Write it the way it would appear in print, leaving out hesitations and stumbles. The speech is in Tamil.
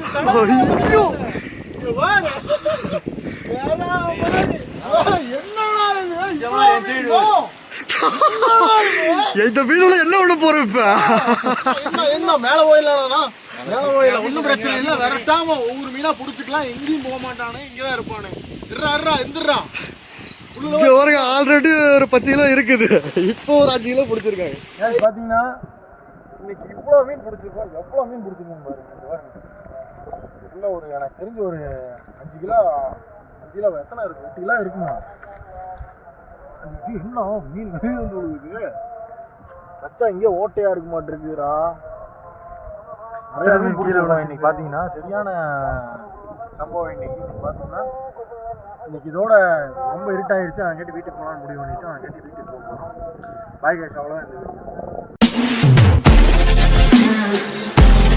ஐயோ இந்த வீடுல என்ன ஒண்ணு போறோம் இப்ப என்ன மேல போயிடலாம் மேல போயிடலாம் ஒன்னும் பிரச்சனை இல்ல விரட்டாம ஒவ்வொரு மீனா புடிச்சுக்கலாம் எங்கேயும் போக மாட்டானு இங்கதான் இருப்பானு எந்திரா ஆல்ரெடி ஒரு 10 கிலோ இருக்குது இப்போ ஒரு 5 கிலோ பிடிச்சிருக்காங்க பாத்தீங்கன்னா இன்னைக்கு இவ்வளவு மீன் பிடிச்சிருக்கோம் எவ்வளவு மீன் பிடிச்சிருக்கோம் பாருங்க உள்ள ஒரு எனக்கு தெரிஞ்ச ஒரு 5 கிலோ எத்தனை இருக்கு 8 கிலோ இருக்குமா என்ன மீன் வந்து விழுகுது கச்சா இங்கே ஓட்டையா இருக்க மாட்டிருக்குறா நிறைய மீன் பிடிச்சிருக்கோம் இன்னைக்கு பாத்தீங்கன்னா சரியான சம்பவம் இன்னைக்கு பாத்தீங்கன்னா இன்னைக்கு இதோட ரொம்ப இருட்டாயிருச்சு நான் கேட்டு வீட்டுக்கு போகலான்னு முடிவு பண்ணிட்டு நான் கேட்டு வீட்டுக்கு போக போகிறோம் பாய் கேஸ் அவ்வளோதான் இருந்தது